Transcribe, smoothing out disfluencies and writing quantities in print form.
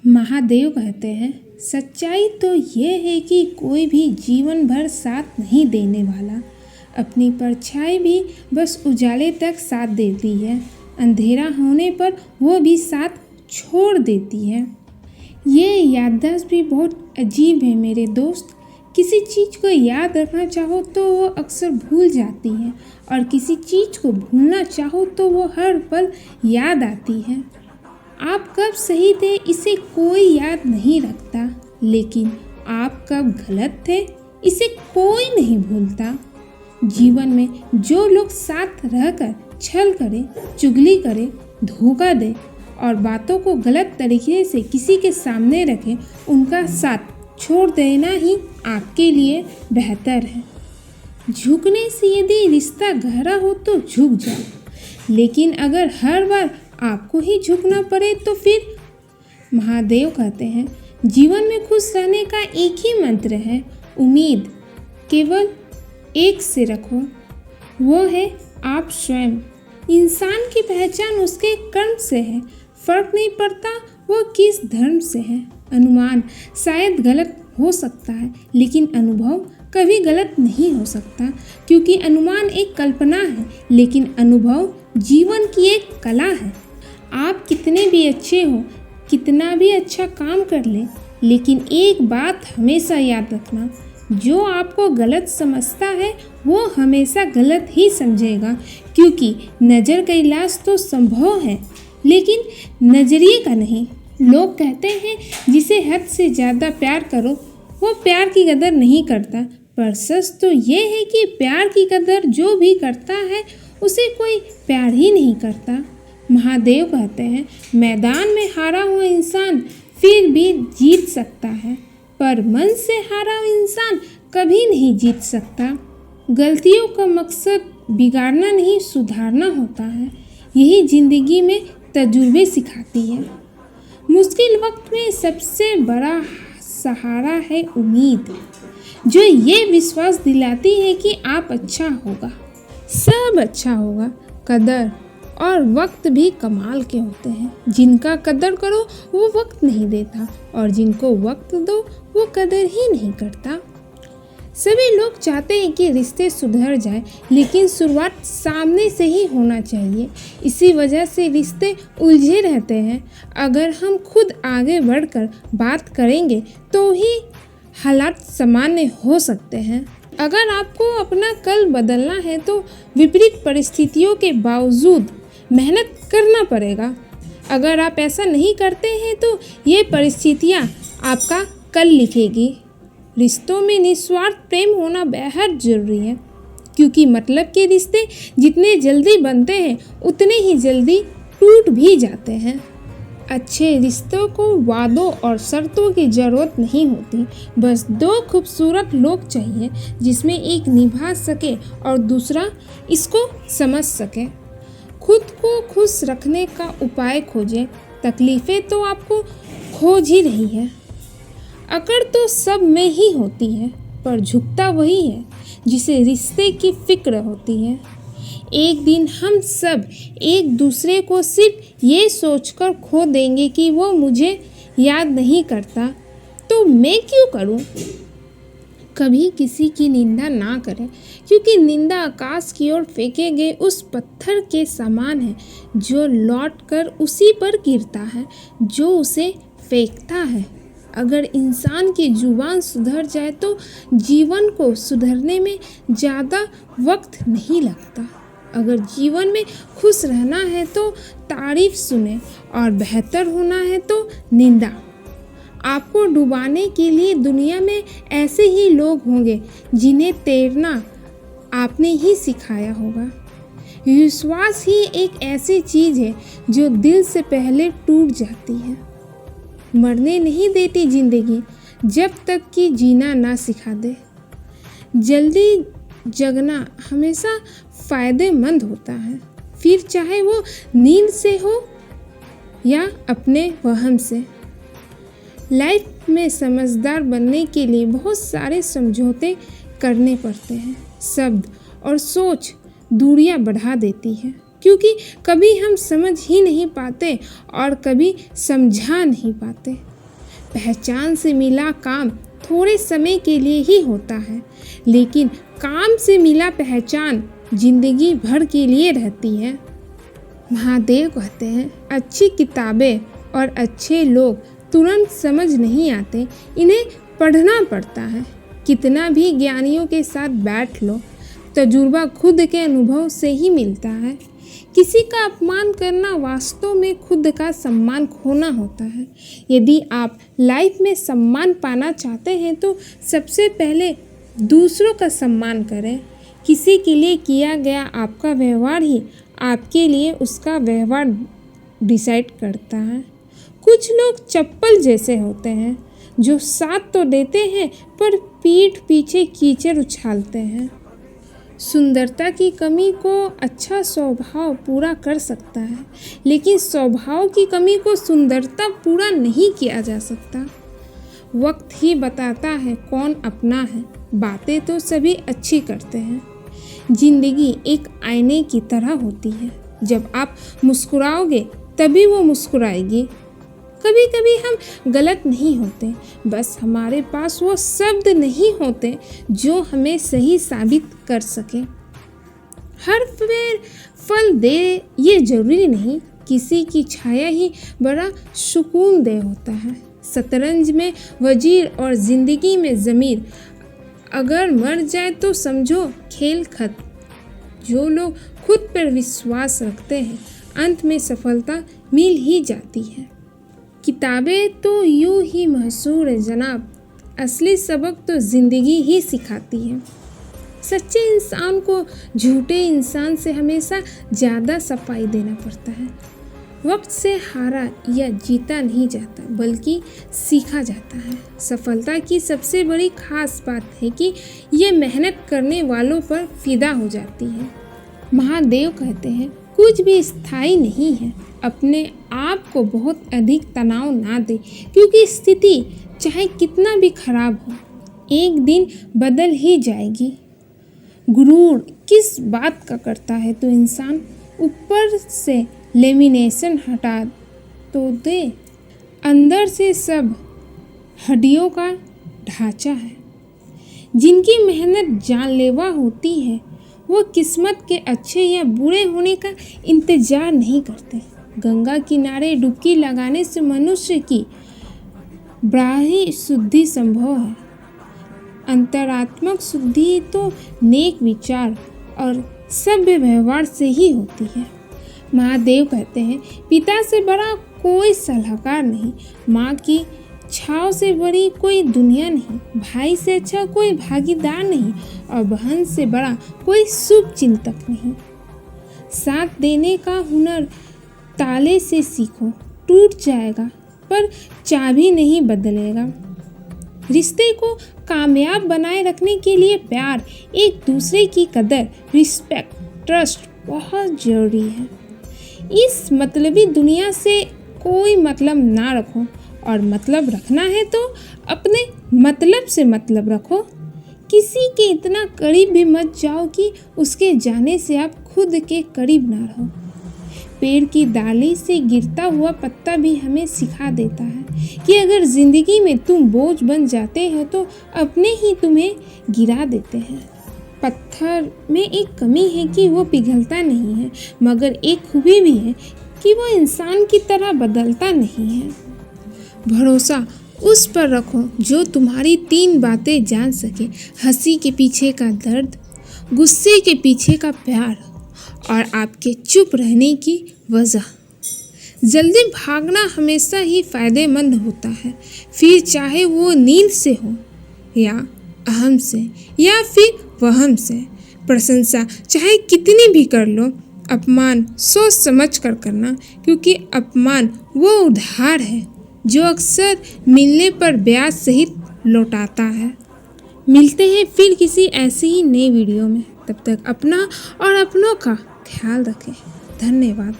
महादेव कहते हैं, सच्चाई तो ये है कि कोई भी जीवन भर साथ नहीं देने वाला। अपनी परछाई भी बस उजाले तक साथ देती है, अंधेरा होने पर वो भी साथ छोड़ देती है। ये याददाश्त भी बहुत अजीब है मेरे दोस्त। किसी चीज़ को याद रखना चाहो तो वो अक्सर भूल जाती है, और किसी चीज़ को भूलना चाहो तो वो हर पल याद आती है। आप कब सही थे इसे कोई याद नहीं रखता, लेकिन आप कब गलत थे इसे कोई नहीं भूलता। जीवन में जो लोग साथ रहकर छल करे, चुगली करे, धोखा दे और बातों को गलत तरीके से किसी के सामने रखे, उनका साथ छोड़ देना ही आपके लिए बेहतर है। झुकने से यदि रिश्ता गहरा हो तो झुक जाओ, लेकिन अगर हर बार आपको ही झुकना पड़े तो फिर। महादेव कहते हैं, जीवन में खुश रहने का एक ही मंत्र है, उम्मीद केवल एक से रखो, वो है आप स्वयं। इंसान की पहचान उसके कर्म से है, फर्क नहीं पड़ता वो किस धर्म से है। अनुमान शायद गलत हो सकता है, लेकिन अनुभव कभी गलत नहीं हो सकता, क्योंकि अनुमान एक कल्पना है, लेकिन अनुभव जीवन की एक कला है। आप कितने भी अच्छे हो, कितना भी अच्छा काम कर ले, लेकिन एक बात हमेशा याद रखना, जो आपको गलत समझता है वो हमेशा गलत ही समझेगा, क्योंकि नज़र का इलाज तो संभव है, लेकिन नज़रिए का नहीं। लोग कहते हैं जिसे हद से ज़्यादा प्यार करो वो प्यार की कदर नहीं करता, पर सच तो ये है कि प्यार की कदर जो भी करता है उसे कोई प्यार ही नहीं करता। महादेव कहते हैं, मैदान में हारा हुआ इंसान फिर भी जीत सकता है, पर मन से हारा हुआ इंसान कभी नहीं जीत सकता। गलतियों का मकसद बिगाड़ना नहीं, सुधारना होता है। यही जिंदगी में तजुर्बे सिखाती है। मुश्किल वक्त में सबसे बड़ा सहारा है उम्मीद, जो ये विश्वास दिलाती है कि आप अच्छा होगा, सब अच्छा होगा। कदर और वक्त भी कमाल के होते हैं। जिनका कदर करो वो वक्त नहीं देता, और जिनको वक्त दो वो कदर ही नहीं करता। सभी लोग चाहते हैं कि रिश्ते सुधर जाए, लेकिन शुरुआत सामने से ही होना चाहिए। इसी वजह से रिश्ते उलझे रहते हैं। अगर हम खुद आगे बढ़कर बात करेंगे तो ही हालात सामान्य हो सकते हैं। अगर आपको अपना कल बदलना है तो विपरीत परिस्थितियों के बावजूद मेहनत करना पड़ेगा। अगर आप ऐसा नहीं करते हैं तो ये परिस्थितियाँ आपका कल लिखेगी। रिश्तों में निस्वार्थ प्रेम होना बेहद ज़रूरी है, क्योंकि मतलब के रिश्ते जितने जल्दी बनते हैं उतने ही जल्दी टूट भी जाते हैं। अच्छे रिश्तों को वादों और शर्तों की ज़रूरत नहीं होती, बस दो खूबसूरत लोग चाहिए जिसमें एक निभा सके और दूसरा इसको समझ सके। खुद को खुश रखने का उपाय खोजें, तकलीफ़ें तो आपको खोज ही रही है। अकड़ तो सब में ही होती है, पर झुकता वही है जिसे रिश्ते की फिक्र होती है। एक दिन हम सब एक दूसरे को सिर्फ ये सोचकर खो देंगे कि वो मुझे याद नहीं करता, तो मैं क्यों करूं। कभी किसी की निंदा ना करें, क्योंकि निंदा आकाश की ओर फेंके गए उस पत्थर के समान है जो लौटकर उसी पर गिरता है जो उसे फेंकता है। अगर इंसान की जुबान सुधर जाए तो जीवन को सुधरने में ज़्यादा वक्त नहीं लगता। अगर जीवन में खुश रहना है तो तारीफ सुने, और बेहतर होना है तो निंदा। आपको डुबाने के लिए दुनिया में ऐसे ही लोग होंगे जिन्हें तैरना आपने ही सिखाया होगा। विश्वास ही एक ऐसी चीज़ है जो दिल से पहले टूट जाती है। मरने नहीं देती जिंदगी जब तक कि जीना ना सिखा दे। जल्दी जगना हमेशा फ़ायदेमंद होता है, फिर चाहे वो नींद से हो या अपने वहम से। लाइफ में समझदार बनने के लिए बहुत सारे समझौते करने पड़ते हैं। शब्द और सोच दूरियां बढ़ा देती है, क्योंकि कभी हम समझ ही नहीं पाते और कभी समझा नहीं पाते। पहचान से मिला काम थोड़े समय के लिए ही होता है, लेकिन काम से मिला पहचान जिंदगी भर के लिए रहती है। महादेव कहते हैं, अच्छी किताबें और अच्छे लोग तुरंत समझ नहीं आते, इन्हें पढ़ना पड़ता है। कितना भी ज्ञानियों के साथ बैठ लो, तजुर्बा खुद के अनुभव से ही मिलता है। किसी का अपमान करना वास्तव में खुद का सम्मान खोना होता है। यदि आप लाइफ में सम्मान पाना चाहते हैं तो सबसे पहले दूसरों का सम्मान करें। किसी के लिए किया गया आपका व्यवहार ही आपके लिए उसका व्यवहार डिसाइड करता है। कुछ लोग चप्पल जैसे होते हैं जो साथ तो देते हैं पर पीठ पीछे कीचड़ उछालते हैं। सुंदरता की कमी को अच्छा स्वभाव पूरा कर सकता है, लेकिन स्वभाव की कमी को सुंदरता पूरा नहीं किया जा सकता। वक्त ही बताता है कौन अपना है। बातें तो सभी अच्छी करते हैं। जिंदगी एक आईने की तरह होती है। जब आप मुस्कुराओगे तभी वो मुस्कुराएगी। कभी कभी हम गलत नहीं होते, बस हमारे पास वो शब्द नहीं होते जो हमें सही साबित कर सके। हर पेड़ फल दे ये जरूरी नहीं, किसी की छाया ही बड़ा सुकून दे होता है। शतरंज में वजीर और जिंदगी में ज़मीर, अगर मर जाए तो समझो खेल खत्म। जो लोग खुद पर विश्वास रखते हैं अंत में सफलता मिल ही जाती है। किताबें तो यूं ही मशहूर है जनाब, असली सबक तो ज़िंदगी ही सिखाती है। सच्चे इंसान को झूठे इंसान से हमेशा ज़्यादा सफाई देना पड़ता है। वक्त से हारा या जीता नहीं जाता, बल्कि सीखा जाता है। सफलता की सबसे बड़ी खास बात है कि ये मेहनत करने वालों पर फिदा हो जाती है। महादेव कहते हैं, कुछ भी स्थायी नहीं है। अपने आप को बहुत अधिक तनाव ना दे, क्योंकि स्थिति चाहे कितना भी खराब हो एक दिन बदल ही जाएगी। गुरूर किस बात का करता है तो इंसान ऊपर से लेमिनेशन हटा तो दे, अंदर से सब हड्डियों का ढांचा है। जिनकी मेहनत जानलेवा होती है वो किस्मत के अच्छे या बुरे होने का इंतजार नहीं करते। गंगा किनारे डुबकी लगाने से मनुष्य की बाह्य शुद्धि संभव है। अंतरात्मक शुद्धि तो नेक विचार और सभ्य व्यवहार से ही होती है। महादेव कहते हैं, पिता से बड़ा कोई सलाहकार नहीं, माँ की छाव से बड़ी कोई दुनिया नहीं, भाई से अच्छा कोई भागीदार नहीं और बहन से बड़ा कोई शुभ चिंतक नहीं। साथ देने का हुनर ताले से सीखो, टूट जाएगा पर चाबी नहीं बदलेगा। रिश्ते को कामयाब बनाए रखने के लिए प्यार, एक दूसरे की कदर, रिस्पेक्ट, ट्रस्ट बहुत ज़रूरी है। इस मतलबी दुनिया से कोई मतलब ना रखो, और मतलब रखना है तो अपने मतलब से मतलब रखो। किसी के इतना करीब भी मत जाओ कि उसके जाने से आप खुद के करीब ना रहो। पेड़ की डाली से गिरता हुआ पत्ता भी हमें सिखा देता है कि अगर ज़िंदगी में तुम बोझ बन जाते हो तो अपने ही तुम्हें गिरा देते हैं। पत्थर में एक कमी है कि वो पिघलता नहीं है, मगर एक खूबी भी है कि वो इंसान की तरह बदलता नहीं है। भरोसा उस पर रखो जो तुम्हारी 3 बातें जान सके, हंसी के पीछे का दर्द, गुस्से के पीछे का प्यार और आपके चुप रहने की वजह। जल्दी भागना हमेशा ही फ़ायदेमंद होता है, फिर चाहे वो नींद से हो या अहम से या फिर वहम से। प्रशंसा चाहे कितनी भी कर लो, अपमान सोच समझ कर करना, क्योंकि अपमान वो उधार है जो अक्सर मिलने पर ब्याज सहित लौटाता है। मिलते हैं फिर किसी ऐसी ही नई वीडियो में, तब तक अपना और अपनों का ख्याल रखें। धन्यवाद।